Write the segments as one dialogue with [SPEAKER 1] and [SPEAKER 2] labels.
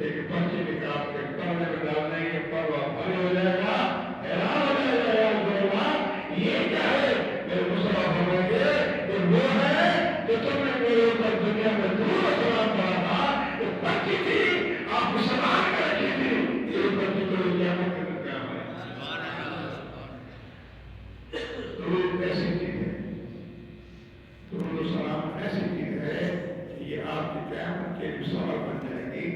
[SPEAKER 1] ایک پرچی نکال کے کمرے میں ڈال دیں گے، پروا بھری ہو جائے گا، حیران ہو جائے گا یار دوست یہ کیا ہے؟ میرے مسلمان فرمائیں گے کہ وہ ہے جو تم نے میرے اوپر دنیا میں درود و سلام پڑھا تھا، یہ پرچی تھی آپ مسلمان کر رکھی تھی، یہ پرچی تو قیامت کے دن کام ہے۔ درود ایسی چیز ہے، درود و سلام ایسی چیز ہے کہ یہ آپ کی قیامت کے لیے سبب بن جائے گی،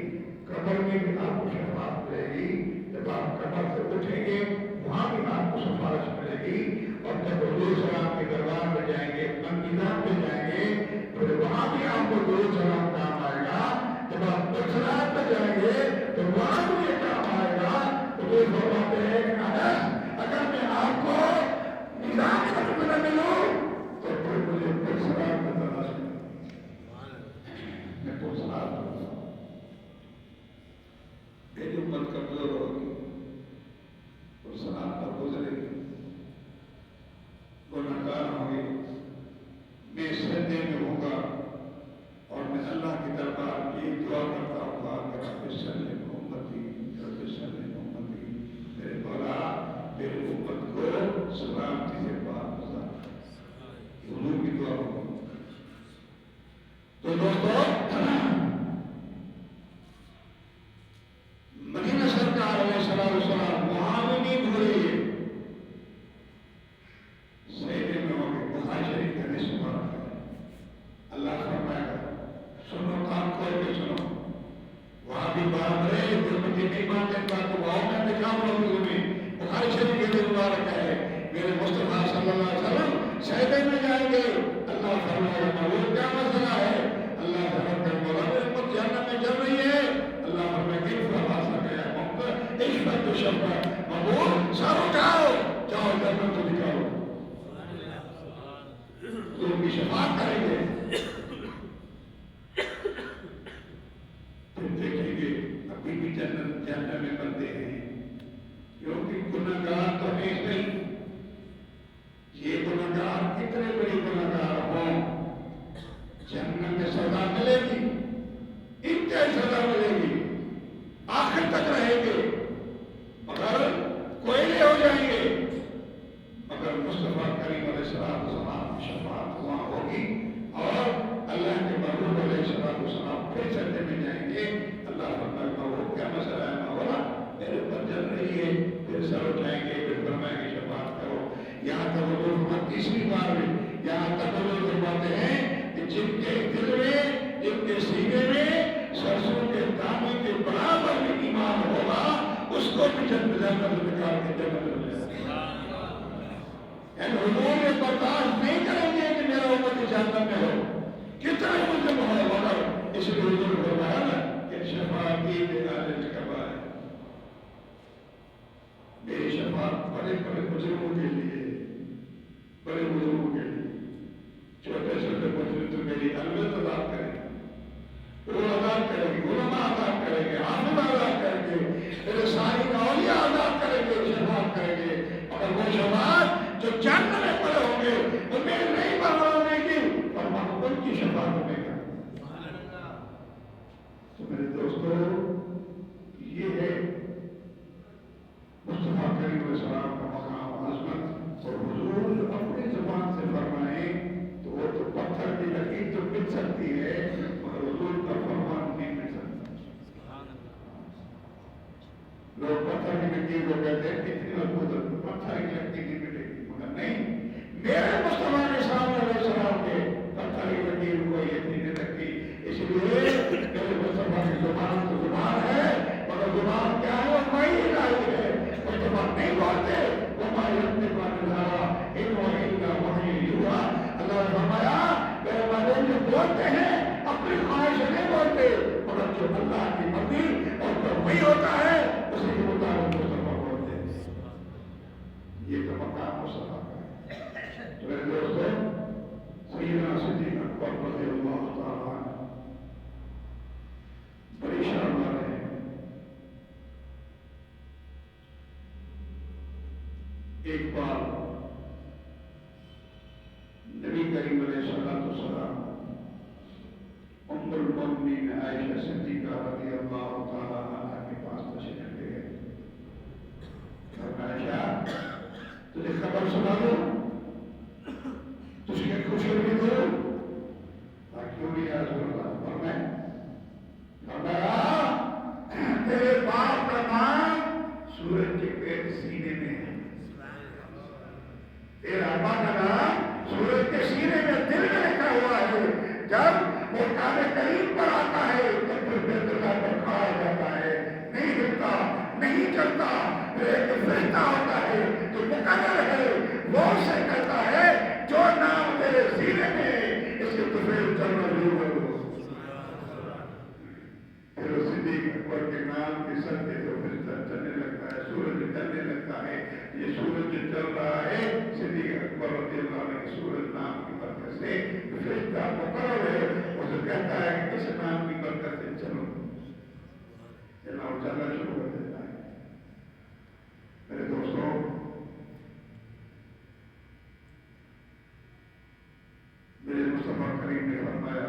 [SPEAKER 1] قبر میں بھی آپ کو شفاعت ملے گی، جب آپ قبر سے اٹھیں گے وہاں بھی آپ کو سفارش ملے گی، اور جب حضور سلام کے دربار میں جائیں گے، منزلات پہ جائیں گے، پھر وہاں بھی آپ کو درود سلام کام آئے گا، جب آپ منزلات پہ جائیں گے تو وہاں بھی یہ کام آئے گا۔ حضور فرماتے ہیں کہ انس اگر میں آپ کو میزان خط میں نہ ملوں تو پھر مجھے منزلات میں تلاش کروں، میں منزلات میں میری امت کمزور ہوگی اور سلام پر گزرے گی، گناہگار ہوں گے، میں سجدے میں ہوں گا اور میں اللہ کی دربار کی دعا کرتا ہوں گا کہ رب صلی امتی، رب صلی امتی، میرے مولا میری امت کو سلامتی سے پاک گزار، حضور کی دعا ہوگی۔ تو دوستو مدینہ سرکار علیہ السلام وہاں بھی نیند ہو رہی ہے، سیدے میں ہو گئے، بخاری شریف کا حدیث مبارک ہے، اللہ فرمائے گا سنو، کان کھول کے سنو، وہاں بھی بات رہے جو مجھے نہیں مانتے بات کو وہاں میں دکھاؤں گا تمہیں، بخاری شریف کے حدیث مبارک ہے، میرے مصطفیٰ صلی اللہ علیہ وسلم سیدے میں جائیں گے، اللہ فرمائے گا وہ کیا مسئلہ ہے؟ اللہ فرمائے گا مولا میری امت جہنم میں چل رہی ہے، اللہ فرمائے گا عشبت و شفت مقبول، سر اٹھاؤ جاؤ جنت کو دکھاؤ، تو ان کی شفاعت کریں گے، پھر دیکھیں گے ابھی بھی جہنم میں بندے ہیں، کیونکہ گناہگار تو ہمیشہ نہیں، یہ گناہگار کتنے بڑے گناہگار ہوں جہنم میں سزا ملے گی، انتہائی سزا ملے گی، آخر تک رہیں گے، مگر کوئلے ہو جائیں گے، مگر مصطفیٰ کریم علیہ السلام کی شفاعت وہاں ہوگی، اور اللہ کے محبوب علیہ السلام پھر سجدے میں جائیں گے، اللہ فرمائے گا وہ کیا مسئلہ ہے مولا میرے اوپر چل رہی ہے، پھر سر اٹھائیں گے، پھر فرمائیں گے شفاعت کرو، یہاں تک حضور تیسری بار میں یہاں تک حضور فرماتے ہیں کہ جن کے دل میں، جن کے سینے میں سرسوں کے دانے کے برابر بھی ایمان ہوگا اس کو بھی جنت نکال کے جنت میں لے جائے، یعنی حضور نے برداشت نہیں کریں گے کہ میرا امت جہنم میں ہو، کتنا ہی مجھے محل ہوگا، اس لیے حضور نے فرمایا نا کہ شفاعتی بلال الکبائر، میری شفاعت بڑے بڑے مجرموں کے لیے، بڑے مجرموں کے لیے، چھوٹے چھوٹے مجرم تو میری البت عذاب کریں گے، وہ عذاب کریں گے، علماء عذاب کریں گے، حافظ عذاب کریں گے، میرے ساری اولیاء عذاب کریں گے، شفاعت کریں گے، مگر وہ شفاعت جو جنت میں پڑے ہوں گے ان میں نہیں بنوانے کی، اور محبت کی شفاعت میں کریں گے۔ تو میرے دوستو یہ ہے مصطفیٰ کریم علیہ السلام کا مقام عظمت، اور حضور اپنی زبان سے فرمائیں تو وہ تو پتھر کی لکیر تو مٹ سکتی ہے مگر حضور کا فرمان نہیں مٹ سکتا۔ لوگ پتھر کی لکیر کو کہتے ہیں اتنی مضبوط پتھر کی لکیر نہیں مٹے گی، مگر نہیں، میرے مصطفیٰ کے سامنے علیہ السلام کے پتھر کی لکیر کو اتنی نہیں رکھتی، اس لیے میرے مصطفیٰ کی زبان تو زبان ہے مگر زبان کیا ہے؟ وہ مئی لائی ہے، وہ زبان نہیں بولتے، وہ مائی رکھتے پانے دارا ان و ان کا وحی یوحا، اللہ نے فرمایا میرے والے جو بولتے ہیں اپنی خواہش نہیں بولتے مگر جو اللہ کی مرضی اور جو وہی ہوتا ہے اسی کے مطابق مصطفیٰ بولتے ہیں، یہ تو مقام مصطفیٰ کا ہے۔ تو میرے دوستو سیدنا صدیق اکبر رضی اللہ تعالیٰ عنہ بڑی شرم والے ہیں، ایک بار نبی کریم علیہ السلام ام المؤمنین عائشہ صدیقہ عائشہ رضی اللہ تعالیٰ عنہ کے پاس تشریف لے گئے. عائشہ تجھے خبر سنا دو, تجھے خوشخبری دو. کیوں نہیں یا رسول اللہ؟ فرمایا تیرے باپ کا نام سورج کے پیٹ سینے میں ہے. تیرا ابا کا نام سورج کے سینے میں دل میں لکھا ہوا ہے. جب وہ کعبے کریم پر آتا ہے تو پھر بیت اللہ پر کھڑا ہو جاتا ہے, نہیں ہلتا, نہیں چلتا. پھر ایک فرشتہ ہوتا ہے جو مقرر ہے, وہ اسے کہتا ہے جو نام تیرے سینے میں ہے اس کے تو پھر چلنا ضرور ہے. پھر صدیق اکبر کے نام کے سر کے جو فرشتہ چلنے لگتا ہے, سورج چلنے لگتا ہے. یہ سورج چل رہا ہے صدیق اکبر رضی اللہ عنہ کے سورج نام کی برکت سے. فرشتہ مقرر ہے, اسے کہتا ہے کہ اس نام کی برکت سے چلو, چلنا اور چلنا شروع کر دیتا ہے. میرے دوستوں, میرے مصطفیٰ کریم نے فرمایا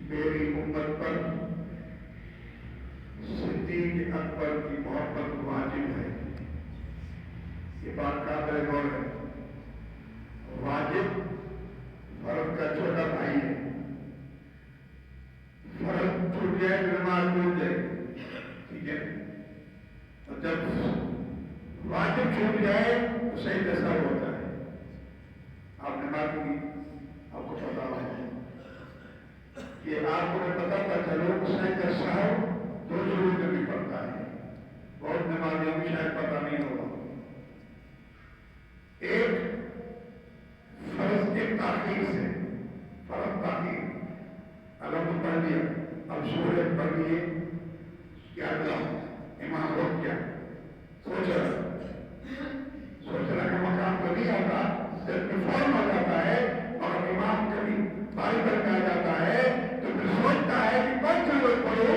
[SPEAKER 1] میری امت پر صدیق اکبر کی محبت واجب ہے. یہ بات قابل غور ہے. واجب فرض کا چھوٹا بھائی ہے. فرض چھوٹ جائے نماز ٹوٹ جائے, ٹھیک ہے. اور جب واجب چھوٹ جائے تو صحیح دسا ہوتا ہے. آپ نے بات کی, آپ کو پتا ہے کہ آپ کو پتا تھا چلو صحیح دسا ہو دو ضرور بھی پڑتا ہے. بہت نمازیوں کو شاید پتا نہیں ہوگا. ایک فرض کے تاخیر سے, فرض تاخیر علم پڑھ لیا, اب سورج پڑھ لیے, کیا کیا امام روک کیا, سوچنا کا مقام تو نہیں آتا, صرف فورم آ جاتا ہے. اور امام کبھی باری پر آ جاتا ہے تو پھر سوچتا ہے کہ بس چلو پڑھو.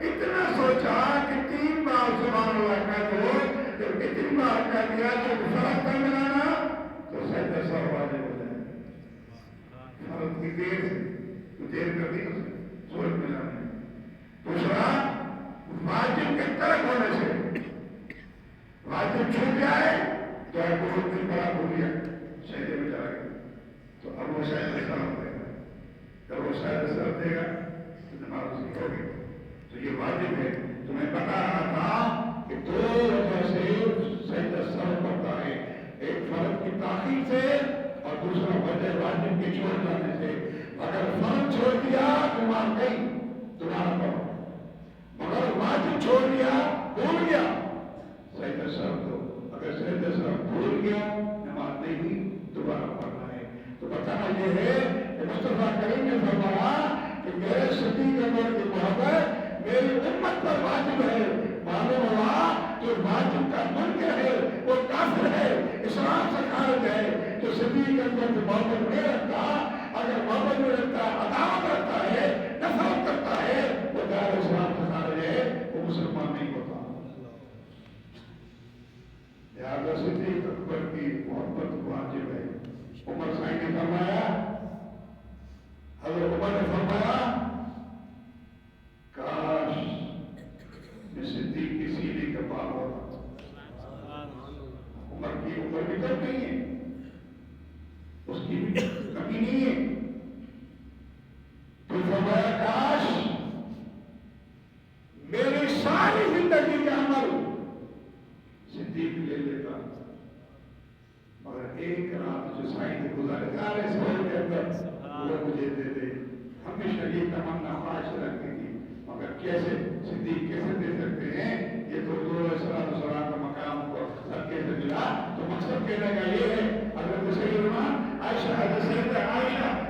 [SPEAKER 1] اتنا سوچا کہ 3 بار سبحان اللہ کہہ دو, جب 3 بار کہہ دیا تو فرض کا ملانا تو سجدہ سر واجب ہو جائے. فرض کی دیر سے دیر کر دی سورج ملانے. دوسرا واجب کے ترک ہونے سے, واجب چھوٹ جائے تو آپ کو خود دن بڑا بھول گیا سجدے میں چلا گیا تو اب وہ شاید سلام دے گا. جب وہ شاید سلام دے گا تو نماز اس کی ہوگی. تو یہ واجب ہے. تو میں بتا رہا تھا کہ 2 وجہ سے سجدہ سر پڑتا ہے, ایک فرض کی تاخیر سے اور دوسرا وجہ واجب کے چھوڑ جانے سے. اگر فرض چھوڑ دیا تو مان گئی دوبارہ پڑھو, مگر واجب چھوڑ دیا بھول گیا سجدہ سر دو. اگر سجدہ سر بھول گیا نماز نہیں ہوئی دوبارہ پڑھنا ہے. تو بتانا یہ ہے کہ مصطفیٰ کریم نے فرمایا کہ میرے صدیق اکبر کی محبت میری امت پر واجب ہے. معلوم ہوا جو واجب کا منکر ہے وہ کافر ہے, اسلام سے خارج ہے. جو صدیق اکبر کی محبت نہیں رکھتا, اگر محبت نہیں رکھتا, عداوت رکھتا ہے, نفرت کرتا ہے, وہ غیر اسلام سے خارج ہے, وہ مسلمان نہیں ہوتا. لہذا صدیق اکبر کی محبت واجب ہے. عمر سائیں نے فرمایا, حضرت عمر نے فرمایا کاش میں صدیق کی سینے کا پار ہوتا. عمر کی عمر بھی کم نہیں ہے, اس کی بھی کمی نہیں ہے. تو فرمایا کاش میری ساری زندگی کا عمل صدیق لے لیتا, مگر ایک رات جو سائیں نے گزارے سارے سال کے اندر وہ مجھے دے دے. ہمیشہ یہ تمنا خواہش رکھتی تھی, مگر کیسے صدیق کیسے دے سکتے ہیں؟ یہ تو حضور علیہ السلام کا مقام کو سب کیسے ملا. تو مقصد کہنے کا یہ ہے, حضرت سیدنا عائشہ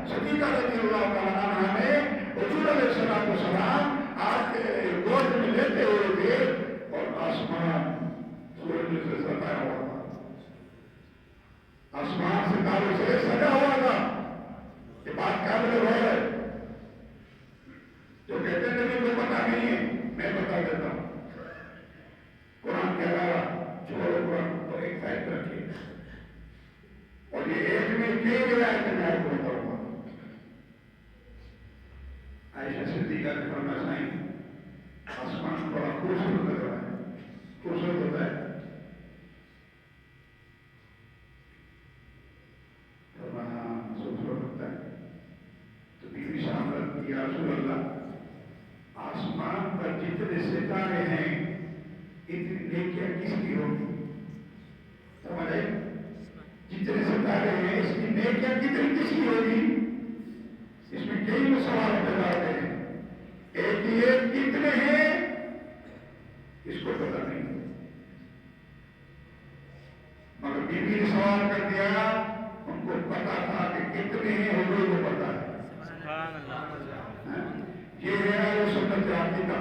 [SPEAKER 1] صدیقہ رضی اللہ تعالیٰ عنہا نے حضور علیہ السلام آپ کے گود میں لیتے ہوئے تھے اور آسمان سورج سے سجایا ہوا تھا, آسمان ستاروں سے سجا ہوا تھا. یہ بات قابل غور ہے. جو کہتے ہیں نبی کو پتا نہیں ہے, میں بتا دیتا ہوں. قرآن کے علاوہ چھوڑو, قرآن کو ایک سائڈ رکھیے, اور یہ ایک میں کئی روایت میں آپ کو بتاؤں گا. عائشہ صدیقہ نے فرمایا سائیں آسمان بڑا خوبصورت لگ رہا ہے، خوبصورت ہوتا ہے؟ فرمایا ہاں خوبصورت ہوتا ہے۔ تو بیوی شامت یا رسول اللہ آسمان پر جتنے ستارے ہیں اتنی نیکیاں کس کی ہوگی؟ سمجھے؟ جتنے ستارے ہیں اس کی نیکیاں کتنی کس کی ہوگی؟ اس میں کئی سوال پیدا ہوتے ہیں۔ ایک یہ کتنے ہیں اس کو پتا نہیں، مگر بیوی نے سوال کر دیا، ان کو پتا تھا کہ کتنے ہیں حضور کو پتا ہے۔ یہ ہے اہل سنت عقیدہ،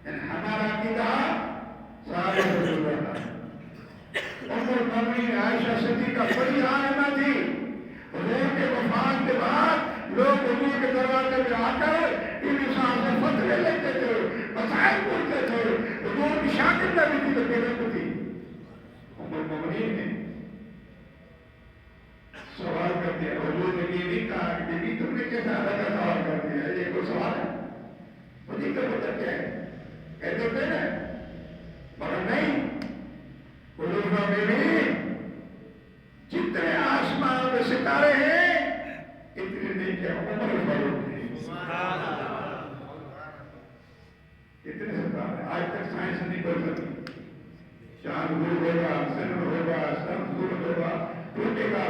[SPEAKER 1] یعنی ہمارا عقیدہ سارے حضور کا۔ ام المؤمنین عائشہ صدیقہ بڑی عالمہ تھی، حضور کے وفات کے بعد لوگ حضور کے دروازے پہ آ کر بیوی صاحب سے فتوے لیتے تھے، مسائل پوچھتے تھے۔ حضور کی شاگردہ بھی تھی تو بیگم تھی۔ ام المؤمنین نے سوال کر دیا، حضور نے یہ نہیں کہا کہ بیوی تم نے کیسا الگ سوال کر دیا، یہ کوئی سوال ہے؟ مجھے کیا پتا کیا ہے؟ کہتے تھے نا، مگر نہیں، حضور کا بیوی جتنے آسمان میں ستارے ہیں اتنے نہیں کیا عمر فاروق نے۔ اتنے ستارے آج تک سائنس نہیں بڑھ سکی، چاند دور ہوگا، سن ہوگا، سن دور ہوگا، ٹوٹے گا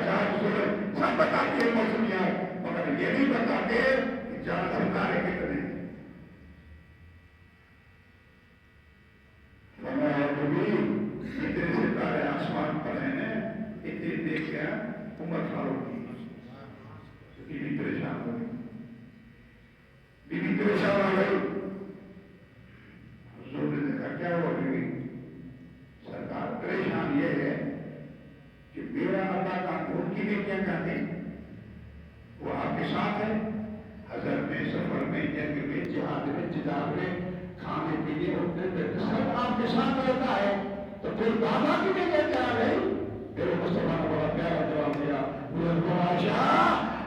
[SPEAKER 1] چاند سورج سب بتاتی ہے موسمیات، مگر یہ نہیں بتاتے کہ چاند ستارے کتنے ہیں۔ اتنے ستارے آسمان پر ہیں، اتنے دیکھا عمر فاروق کی۔ بیوی پریشان ہو گئی، بیوی پریشان ہو گئی۔ حضور نے دیکھا کیا ہوا بیوی؟ سرکار پریشان یہ ہے کہ میرا اللہ کا ان کی نے کیا کہتے ہیں وہ آپ کے ساتھ ہے، حضر میں، سفر میں، جنگ میں، جہاد میں، جداد میں، کھانے پینے اٹھنے میں سب آپ کے ساتھ رہتا ہے، تو پھر بابا کی نہیں کہتے آ گئی؟ میرے مصطفیٰ نے بڑا پیارا جواب دیا، عائشہ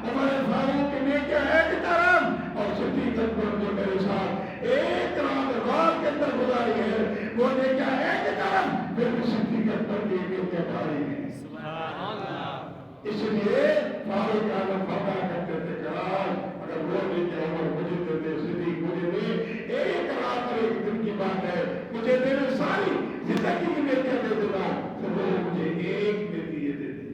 [SPEAKER 1] عمر فاروق کے نیکیاں ایک طرف اور صدیق اکبر جو میرے ساتھ ایک رات غار کے اندر گزاری ہے وہ نیکیاں ایک طرف، پھر بھی صدیق اکبر کی نیکیاں بھاری ہیں۔ اس لیے فاروق اعظم فرمایا کرتے تھے کہ اگر وہ نیکیاں عمر مجھے دیتے، صدیق مجھے دے، ایک رات اور ایک دن کی بات ہے، مجھے دینے ساری زندگی کی نیکیاں دے دینا، تو وہ مجھے ایک نیکی یہ دے دے۔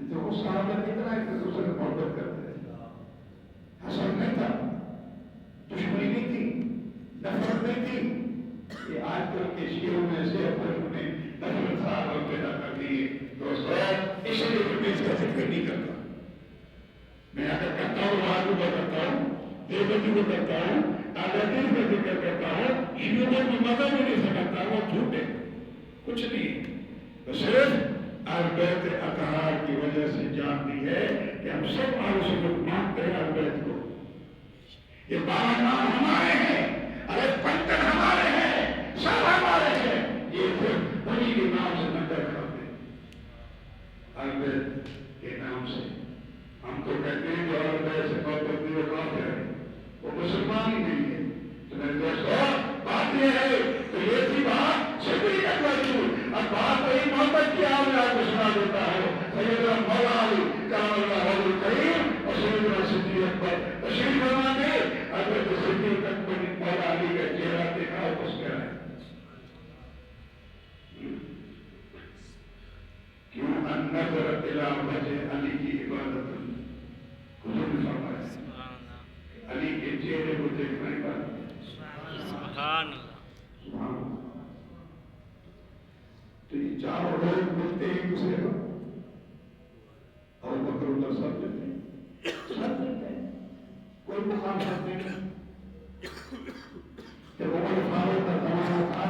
[SPEAKER 1] تو وہ صحابہ کتنا ایک دوسرے سے محبت کرتے ہیں، حسد نہیں تھا، دشمنی نہیں تھی، نفرت نہیں تھی۔ یہ آج کل کے شیعوں میں سے اپنے نفرت صحابہ پیدا کر دی ہے۔ دوستو اس لیے میں اس کا ذکر نہیں کرتا، میں اگر کرتا ہوں آگے کو کرتا ہوں، دیوبندی کو کرتا ہوں، آزادی کا ذکر کرتا ہوں، شیعوں کو بھی مدد میں نہیں سکتا، وہ جھوٹ ہے، کچھ نہیں ہے، تو صرف اہل بیت اطہار کی وجہ سے جانتی ہے کہ ہم سب اہل سنت مانتے ہیں اہل بیت کو۔ یہ 12 نام ہمارے ہیں، ارے 75 ہمارے ہیں، سب ہمارے ہیں، یہ پھر انہی کے نام سے نظر کرتے ہیں، اہل بیت کے نام سے۔ ہم تو کہتے ہیں جو اہل بیت سے محبت نہیں وہ کافر ہے، وہ مسلمان ہی نہیں ہے۔ تو میرے دوستو بات یہ ہے، تو یہ تھی بات صدیق اکبر کی، اب بات وہی محبت کی آپ نے آپ کو سنا دیتا ہے۔ سیدنا مولا علی کرم اللہ وجہ کریم اور سیدنا صدیق اکبر تشریف فرما کے حضرت صدیق اکبر نے مولا علی کا چہرہ دیکھا اور اس کا ہے کیوں ان نظرت الی وجہ علی کی عبادت، حضور نے فرمایا علی کے چہرے کو دیکھنا عبادت۔ سبحان اللہ، سبحان اللہ۔ تو یہ چاروں لوگ ملتے ہیں ایک دوسرے کو، اور بکر اللہ سب ملتے ہیں، سب ملتے ہیں، کوئی مخالفت نہیں۔ جب عمر فاروق کا زمانہ تھا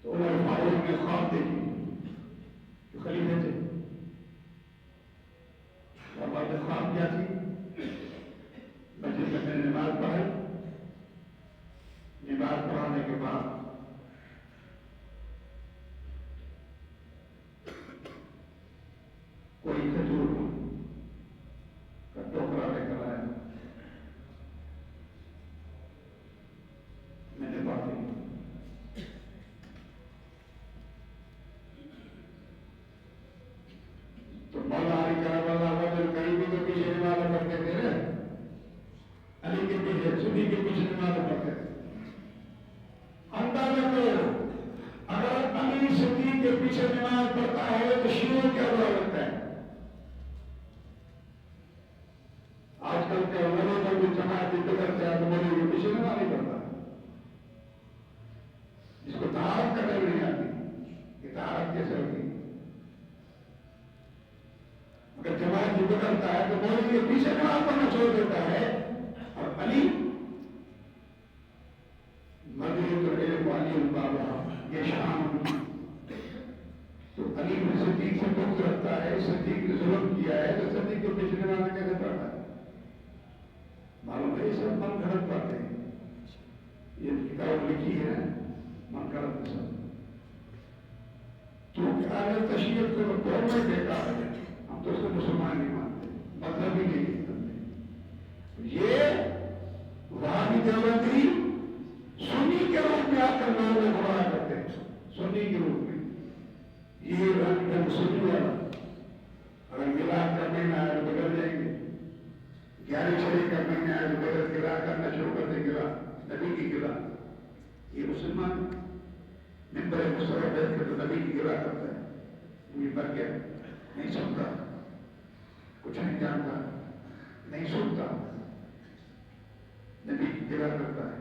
[SPEAKER 1] تو عمر فاروق نے خواب دیکھی، جو خلیفہ تھے، خواب کیا تھی؟ مسجد میں نماز پڑھائی، نماز پڑھانے کے بعد پیچھے نماز پڑھتا ہے تو شیعوں کیا برا لگتا ہے؟ آج کل کے عمروں پر بھی جماعت بدعت ہے تو بولے یہ پیچھے نماز نہیں پڑھتا، جس کو طہارت کرنے نہیں آتی کہ طہارت کیسے ہوگی؟ اگر جماعت بدعت ہے تو بولے یہ پیچھے نماز پڑھنا چھوڑ دیتا ہے۔ اور علی مدینہ العلم علی البابا یہ شان تو علی بن صدیق سے بغض رکھتا ہے، صدیق نے ظلم کیا ہے تو صدیق کو پیچھے نماز کیسے پڑھتا ہے؟ معلوم ہے یہ سب من گھڑت باتیں ہیں، یہ کتاب لکھی ہے من گھڑت سب، کیونکہ اگر تشریعت کو دور میں دیکھا ہے ہم تو اس کو مسلمان نہیں مانتے، مذہب ہی نہیں مانتے۔ یہ وہابی دیوبندی سنی کے روپ میں آ کر لوگوں کو گمراہ کرتے ہیں، سنی کے روپ میں یہ رنگ سنی والا اگر ملاد کا مہینہ ہے تو بدل جائیں گے، 11 شریف کا مہینہ ہے تو بدل گلا کرنا شروع کر دیں گلا نبی کی گلا۔ یہ مسلمان ممبر مصطفیٰ بیٹھ کر تو نبی کی گلا کرتا ہے، یہ مر گیا نہیں سنتا، کچھ نہیں جانتا، نہیں سنتا، نبی کی گلا کرتا ہے۔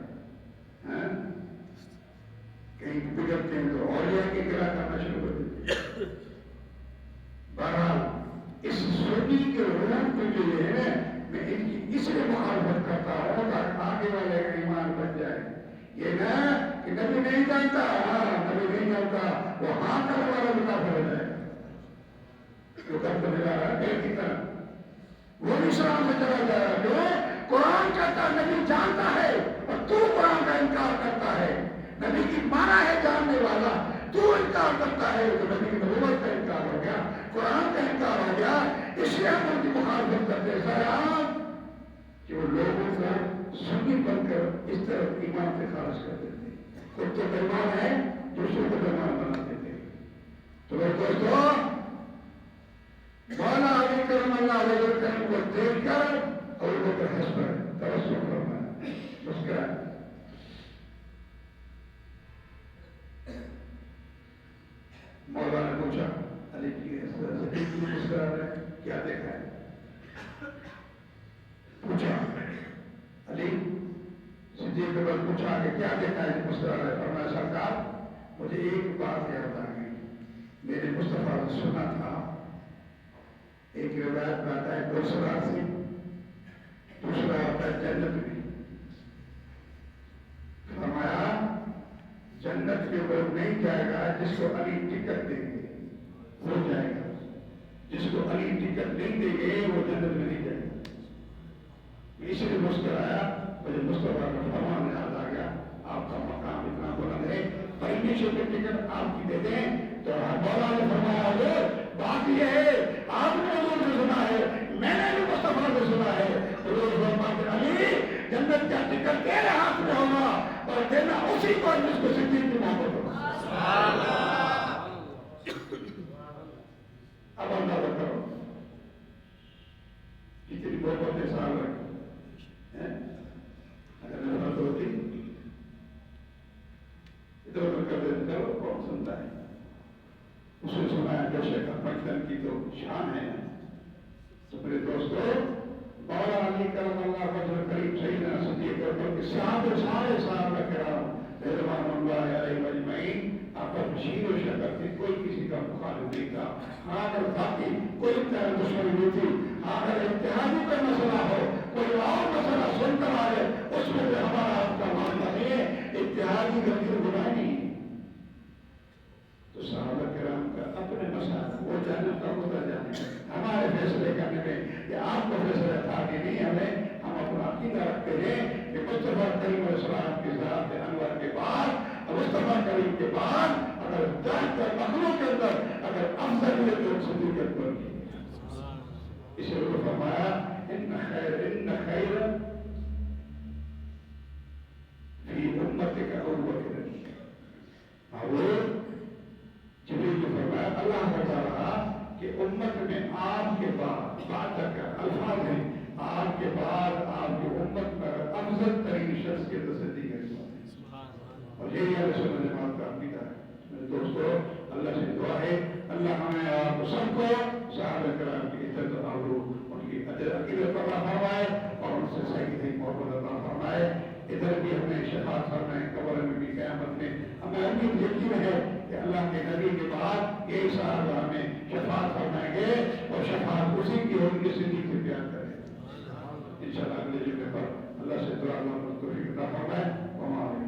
[SPEAKER 1] کہیں بگڑتے ہیں تو اولیاء کی گلا کرنا شروع کر دیتے ہیں۔ بہرحال اس سنی کے روح کو جو ہے میں ان کی اس لیے مخالفت کرتا ہوں تاکہ آگے والے کا ایمان بن جائے۔ یہ نہ کہ نبی نہیں جانتا، نبی نہیں جانتا وہ ہاں کرنے والا بھی کافر ہو جائے گا، جو کرتے ملا رہا ہے کی طرح وہ بھی اسلام سے چلا جائے گا۔ جو قرآن کہتا نبی جانتا ہے اور تو قرآن کا انکار کرتا ہے، نبی کی مانا ہے جاننے والا، تو انکار کرتا ہے تو نبی کی نبوت کا انکار ہو گیا، قرآن کا انکار ہو گیا۔ اس لیے ہم ان کی مخالفت کرتے ہیں کہ وہ لوگوں کو سنی بن کر اس طرح ایمان سے خارج کر دیتے ہیں، خود تو پیمان ہے دوسروں کو پیمان بنا دیتے ہیں۔ تو میرے دوستو مولا علی کرم اللہ علیہ کرم کو دیکھ کر اور ان کو ہنس پر تبسم فرمایا، مسکرایا۔ مولا نے پوچھا علی کی مسکرا رہے کیا دیکھا ہے؟ پوچھا علی صدیق کے بعد پوچھا کہ کیا دیکھا ہے مسکرا رہے؟ فرمایا سرکار مجھے ایک بات یاد آ گئی، میرے مصطفیٰ نے سنا تھا، ایک روایت میں آتا ہے 200 سے، دوسرا آتا ہے جنت میں، فرمایا جنت کے اوپر نہیں جائے گا جس کو علی ٹکٹ دیں گے وہ جائے گا، جس کو علی ٹکٹ نہیں دیں گے وہ جنت میں نہیں جائے گا۔ اس لیے مسکرایا، مجھے مصطفیٰ کا فرمان یاد آ گیا، آپ کا مقام اتنا بلند ہے، پرمیشن کی ٹکٹ آپ کی دے دیں تو مولا نے فرمایا حضور بات یہ ہے آپ نے حضور سے سنا ہے، میں نے بھی مصطفیٰ سے سنا ہے، حضور فرماتے علی جنت کا ٹکٹ تیرے ہاتھ میں ہوگا اور دینا اسی کو جس کو صدیق کی محبت ہوگا۔ اب اندازہ کرو کتنی محبت سال رکھ اگر نفرت ہوتی ادھر ادھر کر دیتے کرو کون سنتا ہے؟ اس نے سنا ہے جو شیخ اکبر کی تو شان ہے۔ تو میرے دوستو مولا علی کرم اللہ فضل کریم سیدنا صدیق اکبر کے سارے صحابہ کرام رضوان اللہ علیہ مجمعین آپ پر بشیر و شکر تھی، کوئی کسی کا مخالف نہیں تھا۔ ہاں اگر باقی کوئی طرح دشمنی نہیں تھی، اگر اتحادی کا مسئلہ ہو کوئی اور مسئلہ سن کر آئے اس میں بھی ہمارا آپ کا ماننا ہے اتحادی کا پھر گناہ نہیں۔ تو صحابہ کرام کا اپنے مسائل وہ جانب کا ہوتا جانے ہمارے فیصلے کرنے میں یہ آپ کو فیصلہ تھا کہ نہیں، ہم اپنا عقیدہ رکھتے ہیں کہ مصطفیٰ کریم علیہ السلام کی ذات انور کے بعد مصطفیٰ کریم کے بعد اگر ذات کا مخلوق کے اندر اگر افضلیت تو صدیق اکبر کی، اس لیے فرمایا ان خیر فی امتک ابوبکر۔ اور جبریل نے فرمایا اللہ بتا رہا کہ امت میں آپ کے بعد بات تک الفاظ ہیں آپ کے بعد آپ کی امت پر افضل ترین شخص کے تصدیق ہے، اور یہی اہل سنت جماعت کا عقیدہ ہے۔ میرے دوستو اللہ سے دعا ہے یقین ہے کہ اللہ کے نبی کے بعد یہ صاحب ہمیں شفاعت فرمائیں گے اور شفاعت اسی کی ہوگی جس کی بیان کریں انشاءاللہ اگلے جمعے پر اللہ سے دعا توفیق عطا فرمائے.